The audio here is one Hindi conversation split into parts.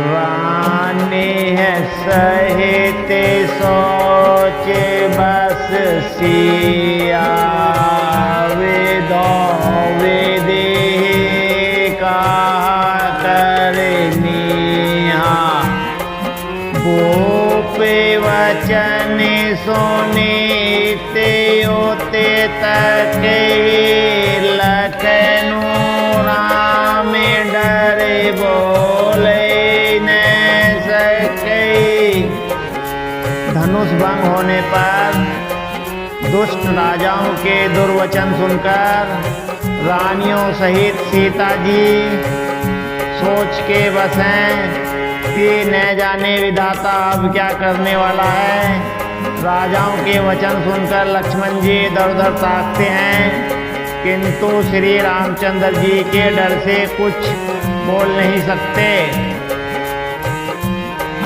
रानी है सहित सोच बस सिया विदो विधि का करनिया गोप वचन सुनीते ओते तक लखनऊ राम डरे बोले धनुष भंग होने पर दुष्ट राजाओं के दुर्वचन सुनकर रानियों सहित सीता जी सोच के बस हैं कि न जाने विधाता अब क्या करने वाला है। राजाओं के वचन सुनकर लक्ष्मण जी इधर उधर ताकते हैं, किंतु श्री रामचंद्र जी के डर से कुछ बोल नहीं सकते।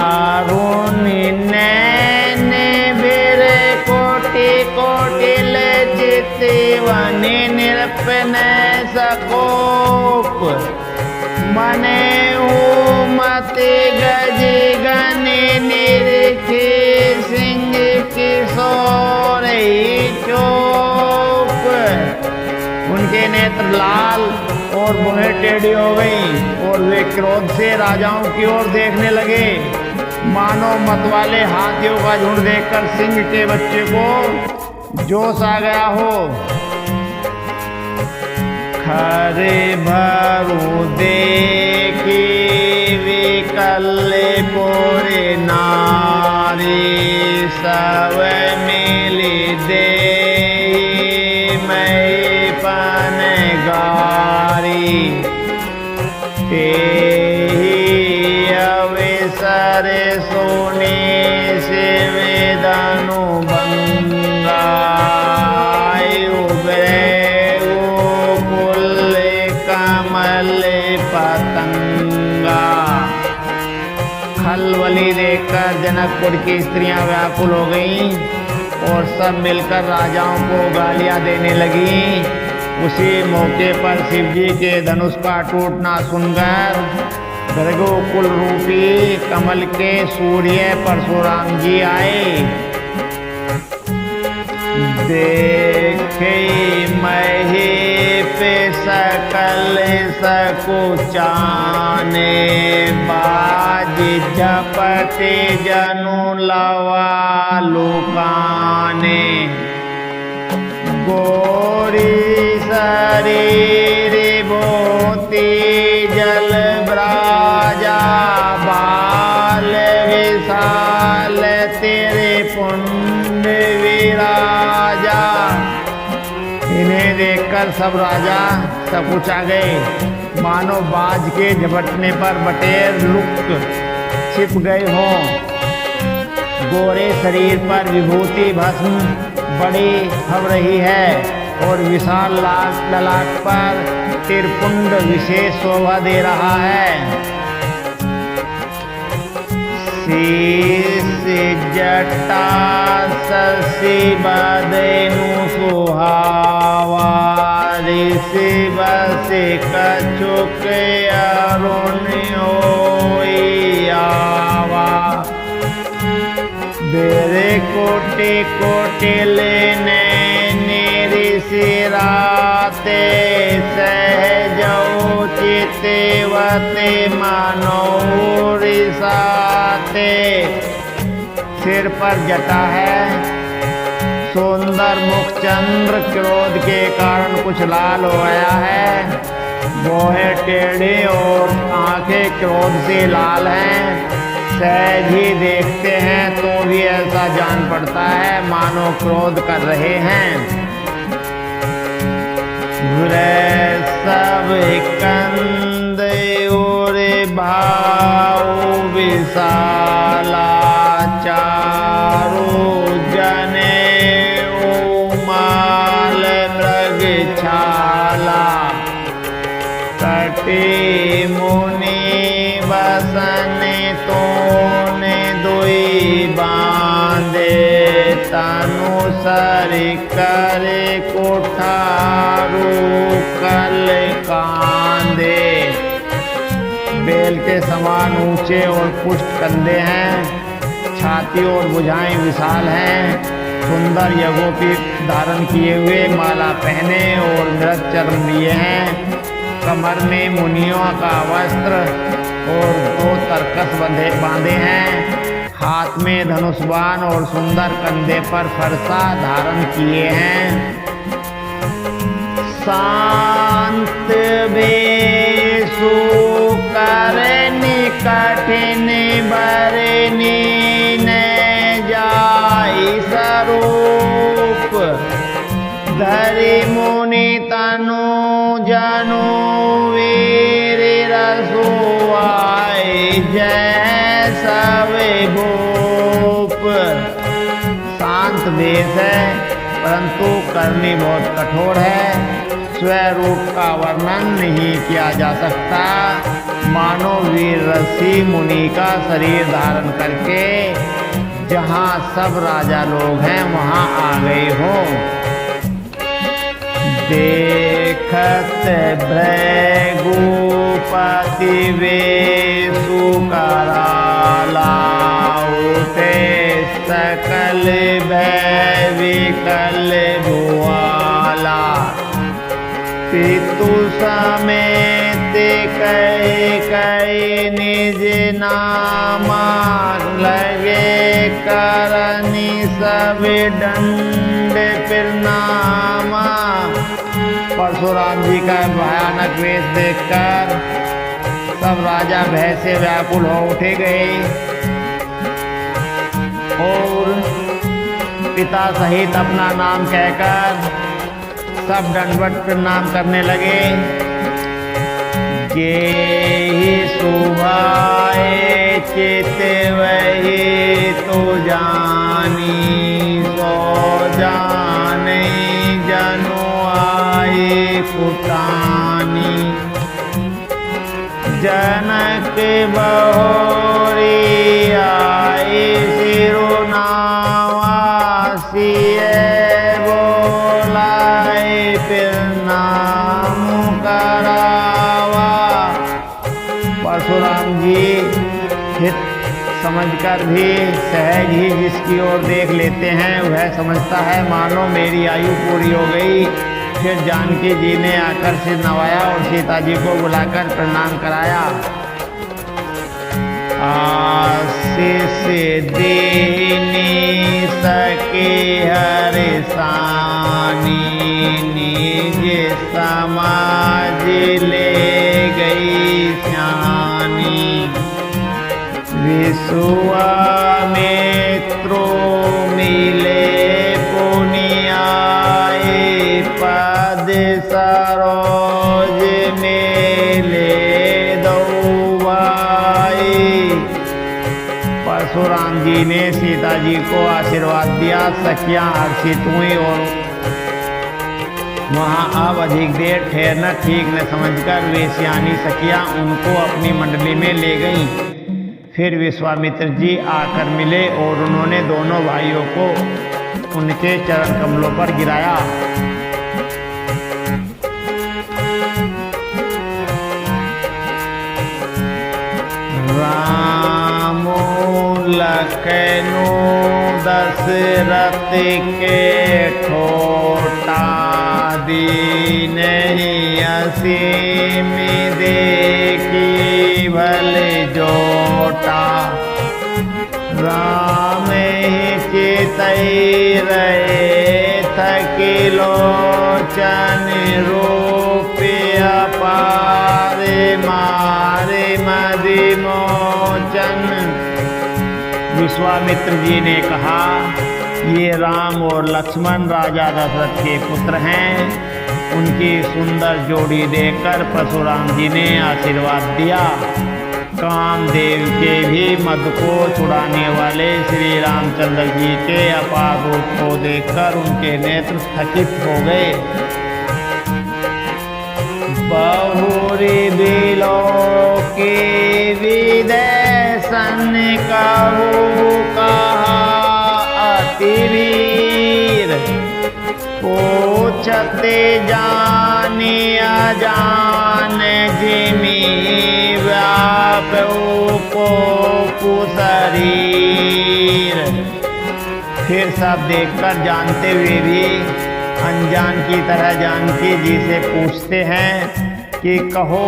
अरुण नैने बेरे कोटि कोटिल चितवनि निरपन सकोप मने मति गज गण निरखे सिंह किशोर चोप। उनके नेत्र लाल और भुहें टेढ़ी हो गईं और वे क्रोध से राजाओं की ओर देखने लगे, मानो मतवाले हाथियों का झुंड देखकर सिंह के बच्चे को जोश आ गया हो। खरे भरू देखी विकल पूरे नारी सब मिली दे मैं पन गारी अवसर सोने से वेदानु बंगा कुल कमल पतंगा। खलबली देखकर जनकपुर की स्त्रियां व्याकुल हो गईं और सब मिलकर राजाओं को गालियां देने लगीं। उसी मौके पर शिवजी के धनुष का टूटना सुनकर भृगुकुल रूपी कमल के सूर्य परशुराम जी आए। देखे मही पे सकल सकुचाने बाज झपटे जनु लवा लुकाने गोरी शरीर बोती जल ब्राजा बाल विशाल तेरे पुंड विराजा। इन्हें देखकर सब राजा सकुच आ गए, मानो बाज के झपटने पर बटेर लुक छिप गए हों। गोरे शरीर पर विभूति भस्म बड़ी हब रही है और विशाल ललाट पर तिरपुंड विशेष शोभा दे रहा है। शीश जटा शशि बदनु सुहावा ऋषि बस कछुक अरुण आवा। बेरे कोटि कोटि लेने ऋषिराते सहजौ चितवते मानो रिसाते। सिर पर जटा है, सुंदर मुख चंद्र क्रोध के कारण कुछ लाल हो गया है, भौहें टेढ़ी और आंखें क्रोध से लाल हैं। सहज ही देखते हैं तो भी ऐसा जान पड़ता है मानो क्रोध कर रहे हैं। सब कंद और भाव विशाला चारो जने उमाल मृग छाला। कटी मुनि बसन तोने दुई बांधे तनु सर करे कोठारू कल का। बेल के समान ऊंचे और पुष्ट कंधे हैं। छाती और भुजाएं विशाल हैं। सुंदर यज्ञोपवीत धारण किए हुए, माला पहने और मृत चर्म लिए हैं। कमर में मुनियों का वस्त्र और 2 तरकस बांधे हैं। हाथ में धनुष बाण और सुंदर कंधे पर फरसा धारण किए हैं। शांत बेसु करनि कठिन बरनि न जाई स्वरूप। धरि मुनि तनु जनु वीर रसुआई जय सब भूप। शांत देश है परंतु करनी बहुत कठोर है। स्वरूप का वर्णन नहीं किया जा सकता। मानो वीर ऋषि मुनि का शरीर धारण करके जहाँ सब राजा लोग हैं वहाँ आ गए हो। देखत भृगुपति वेशु कराला उठे सकल भय विकल भुआला। पितु समेत कई निज नामा लगे करनी सब दंड प्रणामा। परशुराम जी का भयानक वेश देखकर सब राजा भय से व्याकुल हो उठे गए और पिता सहित अपना नाम कहकर सब दंडवत प्रणाम करने लगे। जेहि सुभाए चित वही तो जानी। सो जाने जनु आए कुटानी। जनक बहुरी आए सिरुनावा। सिए परशुराम जी हित समझकर भी सहज ही जिसकी ओर देख लेते हैं वह समझता है मानो मेरी आयु पूरी हो गई। फिर जानकी जी ने आकर सिर नवाया और सीता जी को बुलाकर प्रणाम कराया। आशीष देनी सके हर सानी। निज समाज ले गई स्यानी। विश्वामित्रो मिले पुनियाए। पद सरोज मेले दौबाई। परशुराम जी ने सीता जी को आशीर्वाद दिया। सखियां हर्षित हुई और वहाँ अब अधिक देर ठहरना ठीक न समझकर वे सियानी सखियां उनको अपनी मंडली में ले गईं। फिर विश्वामित्र जी आकर मिले और उन्होंने दोनों भाइयों को उनके चरण कमलों पर गिराया। रामो लखनऊ दशरथ के ठोटा। दीन असीम देखी भल जोटा। राम चितई रहे थकिलोचन। रूप अपार मारे मदि मोचन। विश्वामित्र जी ने कहा ये राम और लक्ष्मण राजा दशरथ के पुत्र हैं। उनकी सुंदर जोड़ी देखकर परशुराम जी ने आशीर्वाद दिया। कामदेव के भी मद को छुड़ाने वाले श्री रामचंद्र जी के अपार रूप को देखकर उनके नेत्र थकित हो गए। बहुरी दिलो के विदेशन कहू कहा अतिवीर। पूछते जानिया जान जिमी व्या सब देखकर जानते हुए भी अनजान की तरह जानकी जी से पूछते हैं कि कहो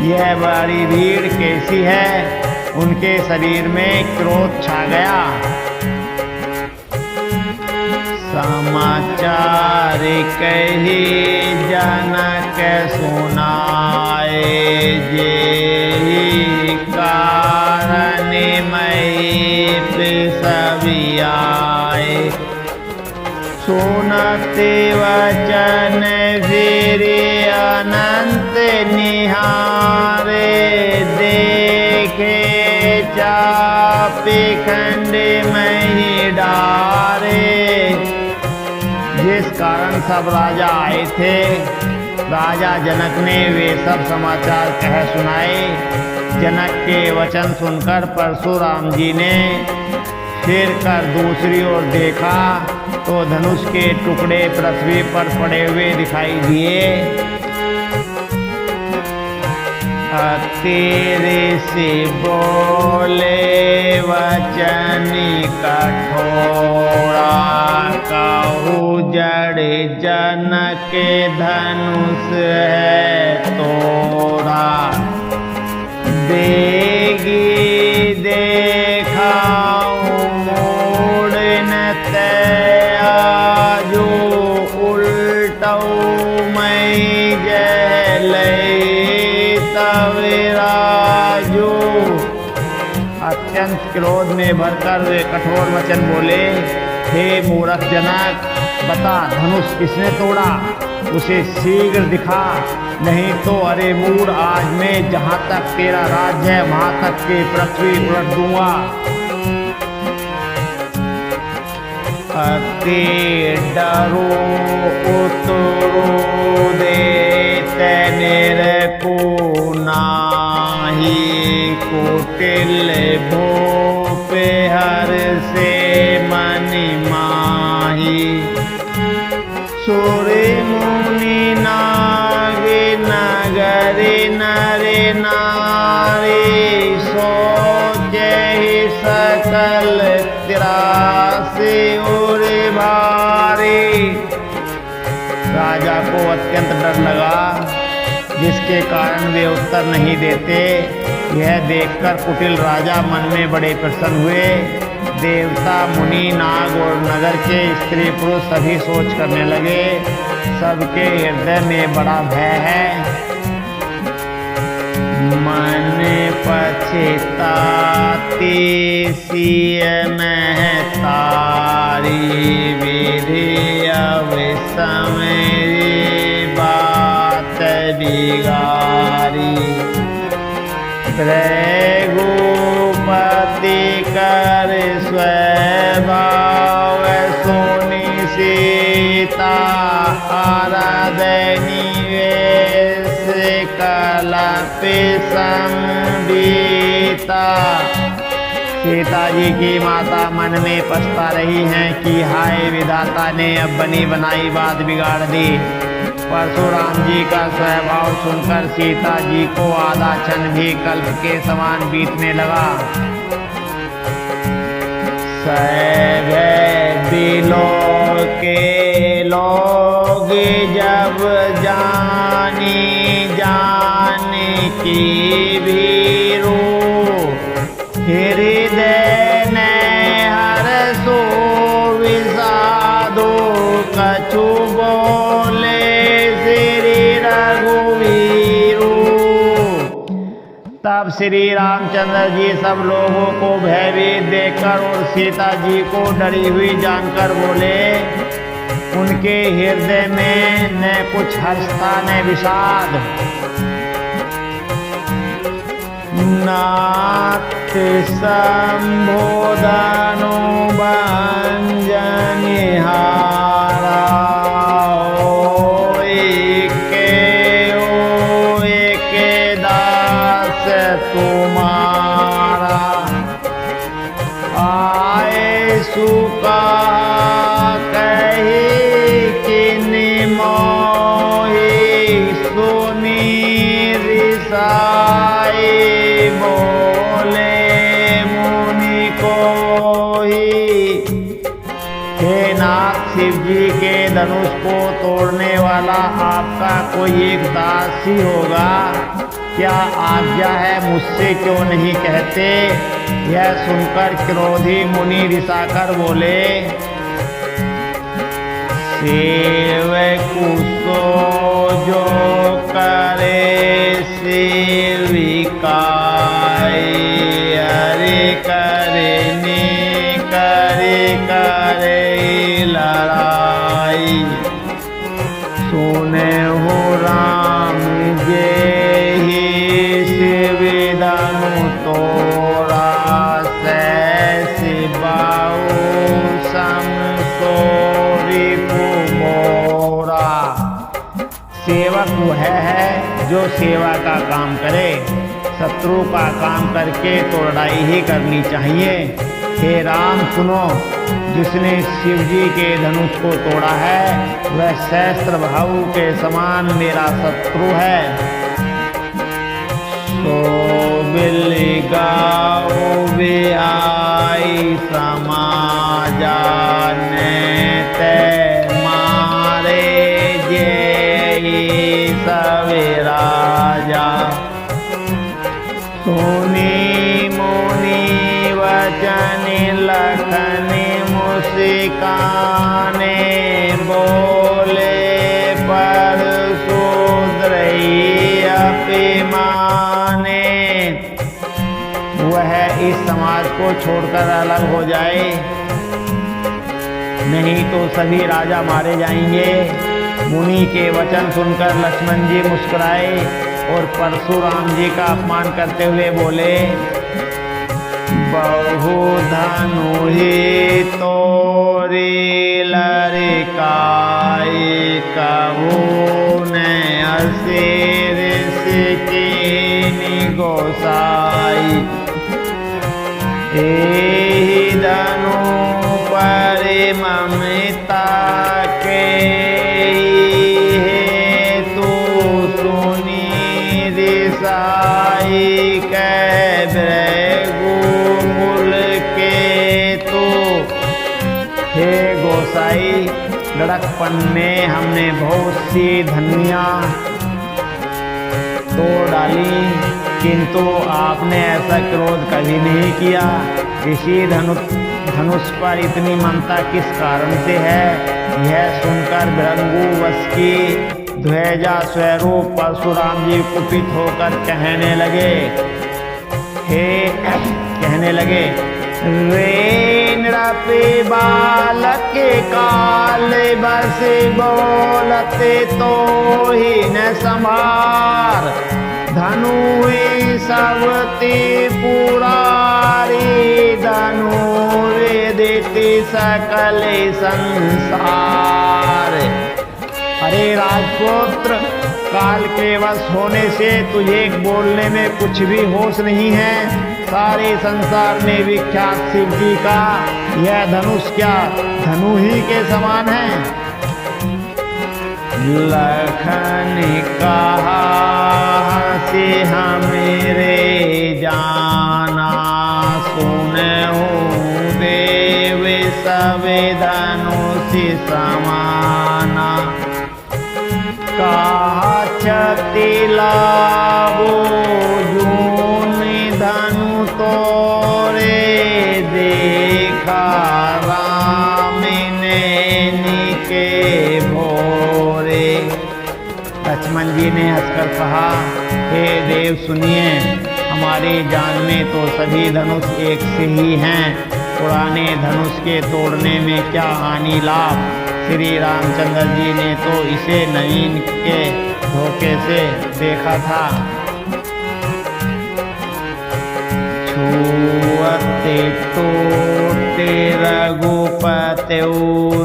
यह बड़ी भीड़ कैसी है। उनके शरीर में क्रोध छा गया। समाचार कही जनक सुनाए, जे कारण मई सभी आए। सुनते वचन फिर अनंत निहारे, देखे चापे खंड में डारे। जिस कारण सब राजा आए थे, राजा जनक ने वे सब समाचार कह सुनाए। जनक के वचन सुनकर परशुराम जी ने फिर कर दूसरी ओर देखा तो धनुष के टुकड़े पृथ्वी पर पड़े हुए दिखाई दिए। तेरे से बोले वचन कठोरा, कहू जड़ जनक धनुष है तोरा। देगी देखाऊं मोड़ न तयाजो, उल्टऊ मैं जहले तविराजो। अत्यंत क्रोध में भरकर वे कठोर वचन बोले, हे मूर्ख जनक, बता धनुष किसने तोड़ा, उसे शीघ्र दिखा, नहीं तो अरे मूढ़ आज मैं जहाँ तक तेरा राज्य है वहाँ तक के पृथ्वी उलट दूंगा। अति डरो उतरो देते निरको नाही, कुटिल भूप हर से मन माही। सूर्य मुनि नाग नगर नरे नारी, सोचे सकल त्रासे उर भारी। राजा को अत्यंत डर लगा, जिसके कारण वे उत्तर नहीं देते। यह देखकर कुटिल राजा मन में बड़े प्रसन्न हुए। देवता मुनि नाग और नगर के स्त्री पुरुष सभी सोच करने लगे, सबके हृदय में बड़ा भय है। मन पछताती सिय में तारी, विधि अवसमरी बात बिगारी। भृगुपति कर स्वभाव सुनि सीता, आराधनी वेश कलप संबीता। सीता जी की माता मन में पछता रही हैं कि हाय विधाता ने अब बनी बनाई बात बिगाड़ दी। परशुराम जी का स्वभाव सुनकर सीता जी को आधा क्षण भी कल्प के समान बीतने लगा। दिलों के लोग जब जानी की भीरू, हृदय ने हर्षो विषादो, कछु बोले श्री रघुवीरू। तब श्री रामचंद्र जी सब लोगों को भयभीत देखकर और सीता जी को डरी हुई जानकर बोले। उनके हृदय में न कुछ हर्ष था न विषाद। नाथ संबोधनो भंजनिहारा, तुम्हारा। आए सुका कही किन मोही, सुनी रिसाई बोले मुनि को ही। हे धनुष को तोड़ने वाला आपका कोई एक दास ही होगा। क्या आज्ञा है, मुझसे क्यों नहीं कहते? यह सुनकर क्रोधी मुनि रिसाकर बोले, सेवकु सो जो करे सेविकाई, अरे करे ने करे लड़ाई। सुने हो राम जे ही शिविधनु तोरा, सैसी बाऊ समसोरी मोरा। सेवक वह है जो सेवा का काम करे, शत्रु का काम करके तो लड़ाई ही करनी चाहिए। हे राम सुनो, जिसने शिव जी के धनुष को तोड़ा है वह सहस्त्र भाऊ के समान मेरा शत्रु है। सो बिल्ली गाओ वे आई समाजा ने ते मारे जे सवे राजा। सुनी मुनि वचन लखन मुस्काने, बोले पर शूद्रई अभिमाने। वह इस समाज को छोड़कर अलग हो जाए, नहीं तो सभी राजा मारे जाएंगे। मुनि के वचन सुनकर लक्ष्मण जी मुस्कुराए और परशुराम जी का अपमान करते हुए बोले, बहु धनु ही तोरी लरिकाई, कहू ने असीर सिकीनी गोसाई। एहि धनु पर ममता के हेतु सुनी रिसाई, कह हे गोसाई, लड़कपन में हमने बहुत सी धनियाँ तोड़ डाली, किंतु आपने ऐसा क्रोध कभी नहीं किया। इसी धनुष पर इतनी ममता किस कारण से है? यह सुनकर भृंगु वश की ध्वजा स्वरूप परशुराम जी कुपित होकर कहने लगे, वे नृपे बालक काल बस बोलते तो ही न संभार, धनु सबती पुरारी, धनु देते सकल संसार। अरे राजपुत्र, काल के वश होने से तुझे बोलने में कुछ भी होश नहीं है। सारे संसार में विख्यात शिव जी का यह धनुष क्या धनु ही के समान है? लखन कहा से मेरे जाना, सुने हो देव सवे धनुष समाना। कहा छति लावो जून धनु तोरे, देखा राम ने के भोरे। लक्ष्मण जी ने हंसकर कहा, हे देव सुनिए, हमारी जान में तो सभी धनुष एक से ही हैं, पुराने धनुष के तोड़ने में क्या हानि लाभ। श्री रामचंद्र जी ने तो इसे नवीन के धोखे से देखा था। छुअते टूटे रघुपति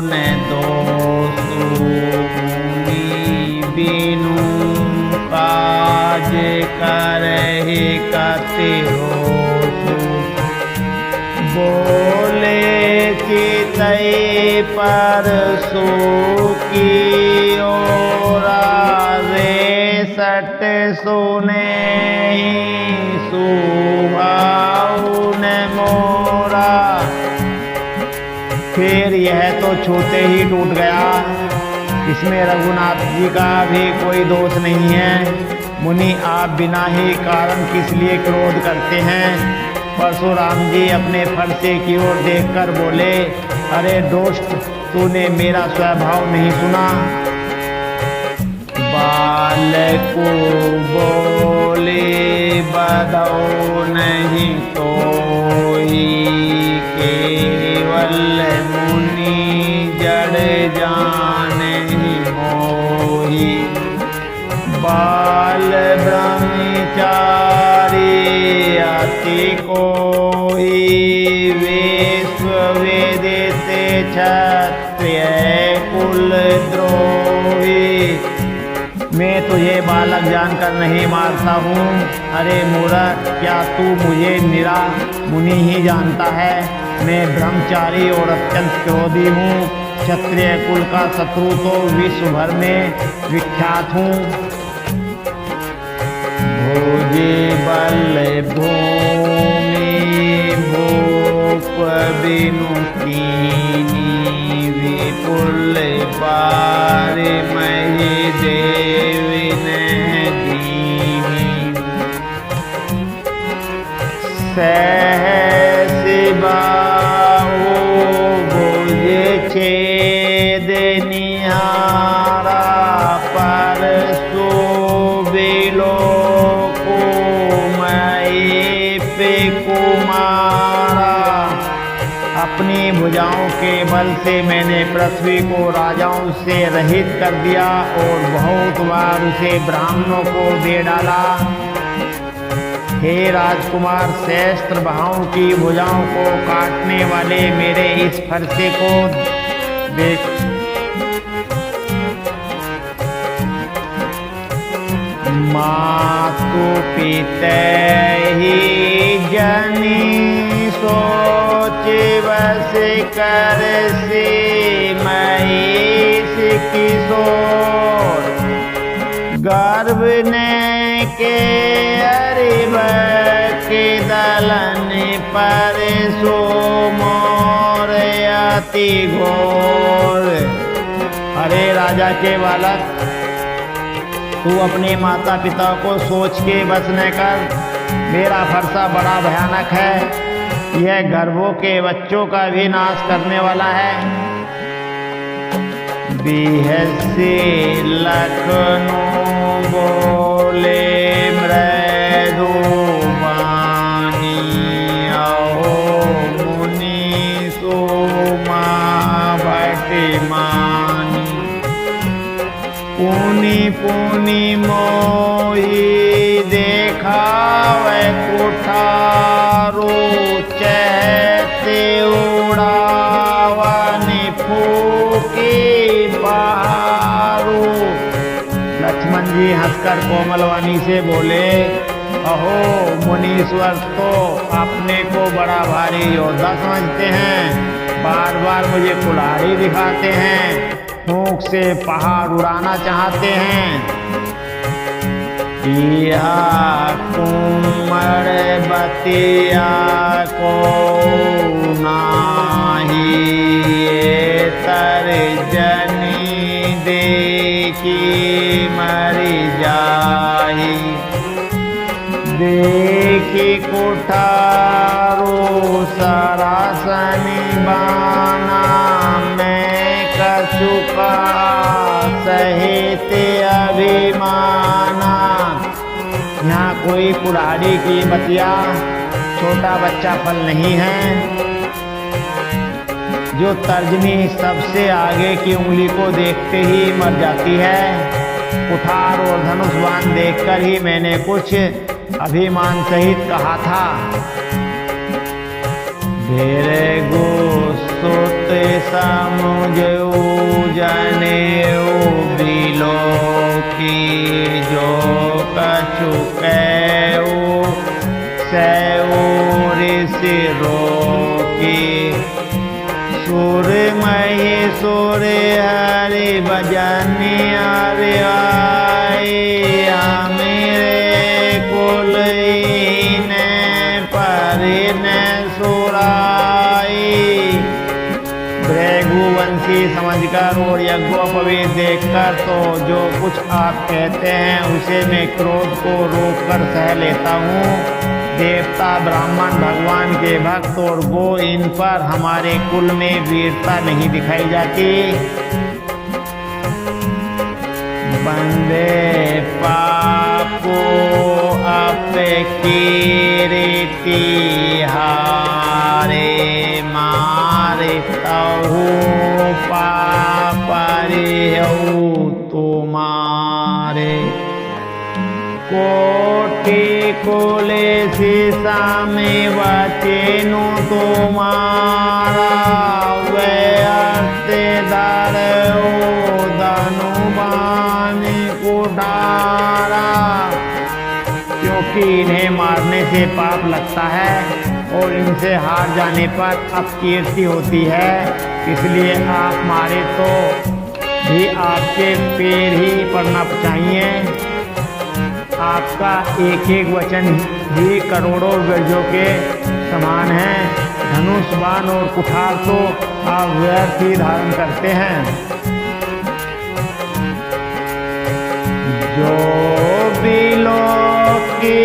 ने दोषु, बिनु काज करहि कति होषु। बोले चितई पर सुखी रे, सट सुने सुभाऊ ने मोरा। फिर यह तो छूते ही टूट गया, इसमें रघुनाथ जी का भी कोई दोष नहीं है। मुनि, आप बिना ही कारण किस लिए क्रोध करते हैं? परशुराम जी अपने फरसे की ओर देखकर बोले, अरे दोस्त, तूने मेरा स्वभाव नहीं सुना? बालक को बोले, बधाओ नहीं तो केवल मुनि जड़ जाने मोही। बाल ब्रह्मचारी अति कोई, विश्व वेदित क्षत्रिय कुल द्रोही। मैं तुझे बालक जानकर नहीं मारता हूँ। अरे मूर्ख, क्या तू मुझे निरा मुनि ही जानता है? मैं ब्रह्मचारी और अत्यंत क्रोधी हूँ। क्षत्रिय कुल का शत्रु तो विश्व भर में विख्यात हूँ। भोजे बल भूमि भूप बिनु कीनी, विपुल पार मही देवी ने दीनी। सहस बाहु भुज छेद निहारा, परसु बिलो अपनी भुजाओं के बल से मैंने पृथ्वी को राजाओं से रहित कर दिया और बहुत बार उसे ब्राह्मणों को दे डाला। हे राजकुमार, सहस्त्र बाहों की भुजाओं को काटने वाले मेरे इस फरसे को देख। मातु पिता ही जनी सोच बस कर से महेश किशोर, गर्भ ने के अरिब के दलन पर सो मोर अति घोर। अरे राजा के बालक, तू अपने माता पिता को सोच के बस न कर। मेरा फरसा बड़ा भयानक है। यह गर्भों के बच्चों का भी नाश करने वाला है। बिहसी लखनऊ बोले मृदु वाणी, आओ मुनि सोमा भटमानी। पुनि पुनि मोही देखावे कुठारो, चहते उड़ावन फूके बहारो। लक्ष्मण जी हंसकर कोमलवाणी से बोले, अहो मुनीश्वर तो अपने को बड़ा भारी योद्धा समझते हैं, बार बार मुझे कुल्हाड़ी दिखाते हैं, फूंक से पहाड़ उड़ाना चाहते हैं। या कुमर बतिया को नाही, तर्जनी देखी मरी जाही। देखी कुठारो सरासनी बाना, मैं कछुका सहित अभिमाना। यहाँ कोई कुल्हाड़ी की बतिया छोटा बच्चा फल नहीं है। जो तर्जनी सबसे आगे की उंगली को देखते ही मर जाती है। कुठार और धनुष बाण देखकर ही मैंने कुछ अभिमान सहित कहा था। धीरे गो सुत समुझो जनेऊ बिलो की, जो कछु कैऊ सैऊ ऋषि रोकी। सुर मही सुर हरि भजन हरि आए, मेरे कुल ने परिन सुराई। भृगुवंशी समझकर वो और यज्ञोपवीत देखकर तो जो कुछ आप कहते हैं उसे मैं क्रोध को रोककर सह लेता हूँ। देवता, ब्राह्मण, भगवान के भक्त और गो, इन पर हमारे कुल में वीरता नहीं दिखाई जाती। बंदे पापो अपकीर्ति हारे मारे तहु पापरिहु तुम्हारे। कोटि कुले सीसा में वचेनु तुम्हारा व्यर्थ धरो धनुबान कुठारा। क्योंकि इन्हें मारने से पाप लगता है और इनसे हार जाने पर अपकीर्ति होती है, इसलिए आप मारे तो भी आपके पैर ही पड़ना चाहिए। आपका एक एक वचन ही करोड़ों गजों के समान है। धनुष, बाण और कुठार तो आप व्यर्थ ही धारण करते हैं। जो बिलो की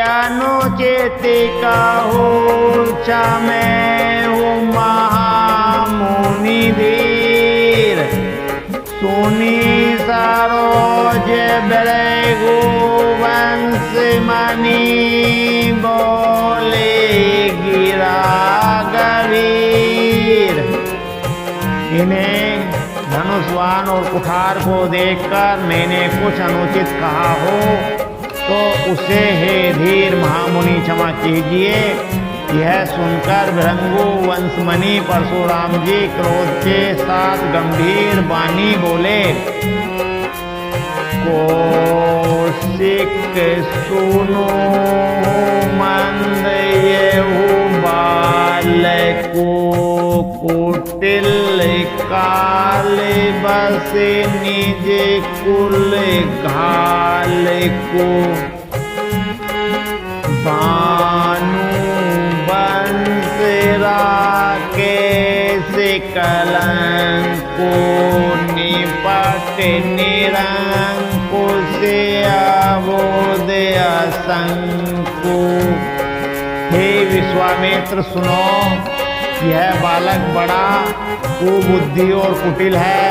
अनुचित कहूँ मैं हूँ महामुनि धीर। सुनी सरोज ब्रघु वंश मणि बोले गिरा गंभीर। इन्हें धनुष्वान और कुठार को देखकर मैंने कुछ अनुचित कहा हो तो उसे हे धीर महामुनि क्षमा कीजिए। यह सुनकर भृंगु वंशमणि परशुराम जी क्रोध के साथ गंभीर वाणी बोले। कौशिक सुनो मंद येहु बालको कुटिल काल बस निज कुल घाल को। बानु बंस राकेश कलंको निपट निरंकुश अबोध असंको। हे विश्वामित्र सुनो, यह बालक बड़ा कुबुद्धि और कुटिल है।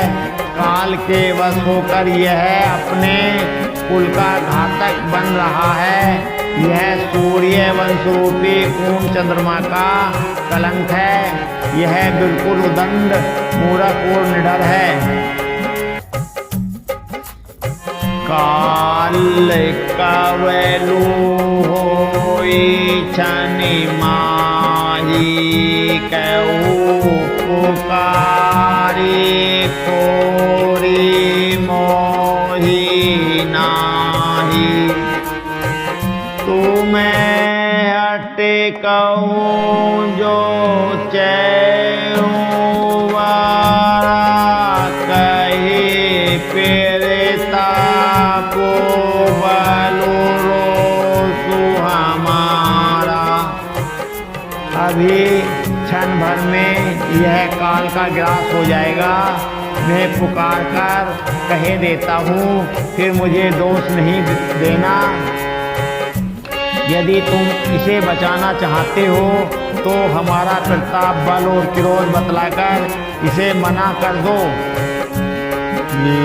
काल के वश होकर यह अपने कुल का घातक बन रहा है। यह सूर्य वंश रूपी पूर्ण चंद्रमा का कलंक है। यह बिल्कुल उदंड, मूर्ख और निडर है। काल कवलु होई छनि माही कहू पुकारी कोरी मोही नाही। तुम्हें हटे कहूँ जो चैवारा कहे पेरेता को बलो रोसु हमारा। अभी क्षण भर में यह काल का ग्रास हो जाएगा। मैं पुकार कर कह देता हूँ, फिर मुझे दोष नहीं देना। यदि तुम इसे बचाना चाहते हो तो हमारा प्रताप, बल और क्रोध बतलाकर इसे मना कर दो।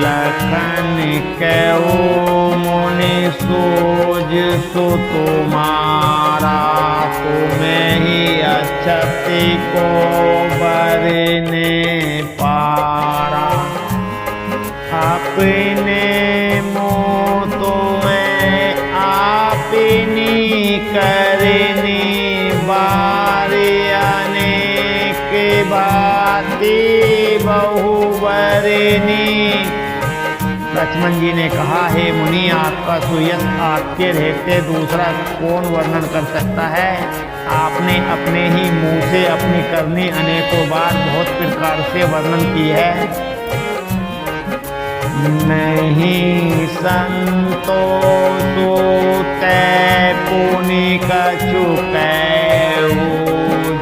लखन कहो मुनि सोज सो तुम्हारा, तुम्हें ही अक्षति को बरने पारा। अपने मुँह तुम्हें आपनी करनी बारी अनेक भांति बहुबरनी। लक्ष्मण जी ने कहा, हे मुनि, आपका सुयश आपके रहते दूसरा कौन वर्णन कर सकता है। आपने अपने ही मुंह से अपनी करनी अनेकों बार बहुत प्रकार से वर्णन की है। नहीं संतोषो तै पुनि कछु कहु,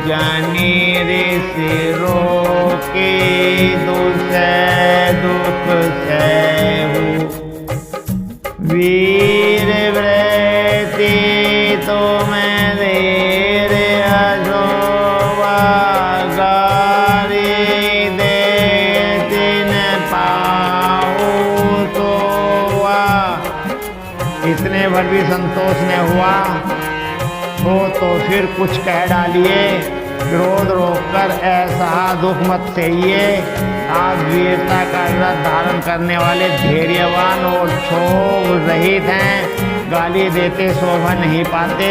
जनि ऋषि रोके दुसै संतोष न हुआ हो तो फिर कुछ कह डालिए। क्रोध रोककर ऐसा दुख मत सहिए। आप वीरता का व्रत धारण करने वाले धैर्यवान और क्षोभ रहित हैं। गाली देते शोभा नहीं पाते।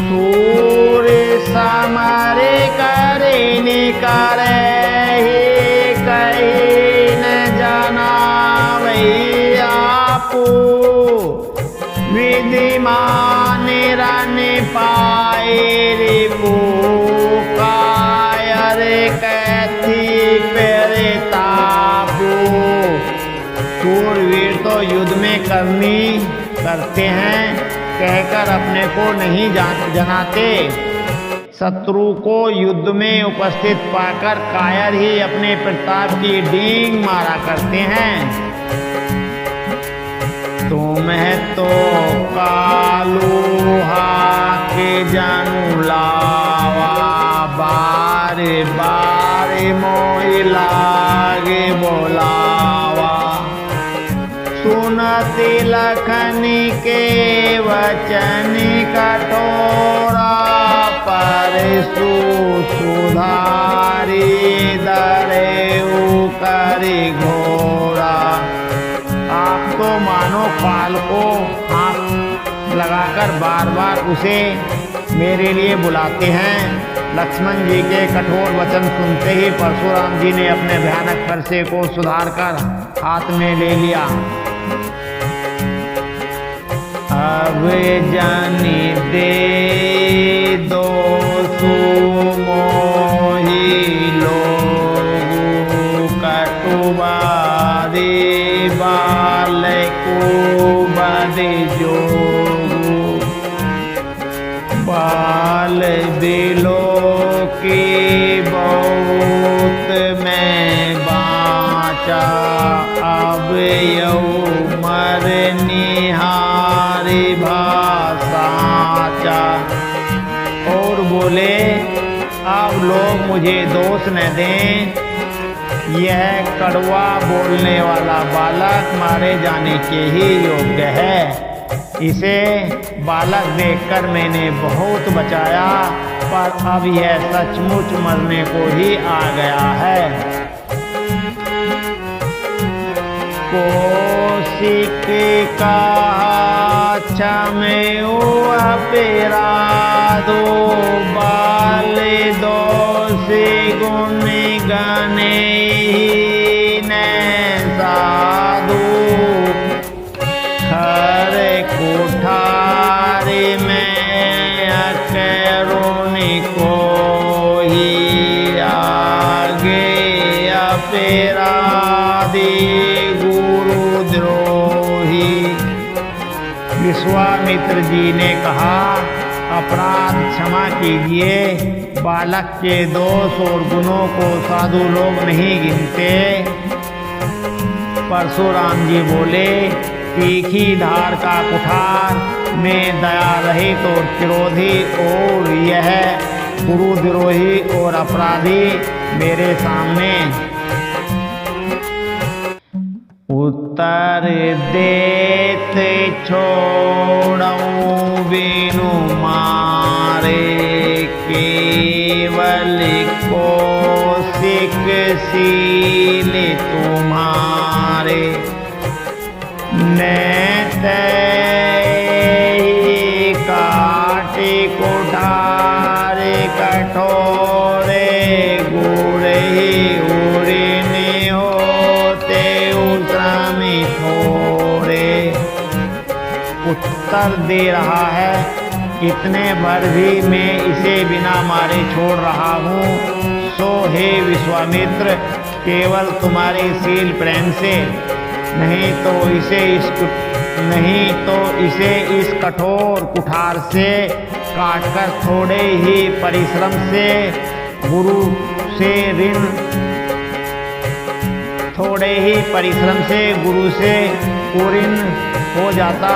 सूर्य समारे करे निकारे ही कहीं न जाना वही आपू विधिमान रन पाए रिपू कायर कैथी पेरे तापू। शूरवीर तो युद्ध में करते हैं कहकर अपने को नहीं जनाते। शत्रु को युद्ध में उपस्थित पाकर कायर ही अपने प्रताप की डींग मारा करते हैं। तुम्हें तो कालूहा के जानू लावा बारे बारे मोहि लागे बोलावा। सुनती लखनी के वचन कठोरा परसु सुधारी दरेऊ करी घोरा। आप तो मानो पाल को हाथ लगाकर बार बार उसे मेरे लिए बुलाते हैं। लक्ष्मण जी के कठोर वचन सुनते ही परशुराम जी ने अपने भयानक फरसे को सुधारकर हाथ में ले लिया। अब जानी दे दो मोही लोगु कटुबारी बाल को बदे जोगु। बाल दिलो की बहुत में बाचा अब यौ मर निहारी भाषाचा। और बोले अब लोग मुझे दोष न दें। यह कड़वा बोलने वाला बालक मारे जाने के ही योग्य है। इसे बालक देखकर मैंने बहुत बचाया पर अब यह सचमुच मरने को ही आ गया है। कौशिक का क्षमेउ अपराधो बाल दोषी गुण गणे न साधु। खर कुठारे में अकरुणी को ही आगे अपराधी विश्वामित्र जी ने कहा अपराध क्षमा कीजिए। बालक के दोष और गुणों को साधु लोग नहीं गिनते। परशुराम जी बोले तीखी धार का कुठार में दया रहित और क्रोधी और यह गुरुद्रोही और अपराधी मेरे सामने। उत्तर देत छोड़ऊं बिनु मारे केवल कौशिक सील तुम्हारे। नेत काटे कुठारे कठोरे गुड़े उड़ने होते उतरामी थोड़े। उत्तर दे रहा है कितने भर भी मैं इसे बिना मारे छोड़ रहा हूँ। सो हे विश्वामित्र केवल तुम्हारे शील प्रेम से नहीं तो इसे इस कठोर कुठार से काटकर थोड़े ही परिश्रम से गुरु से ऋण हो जाता।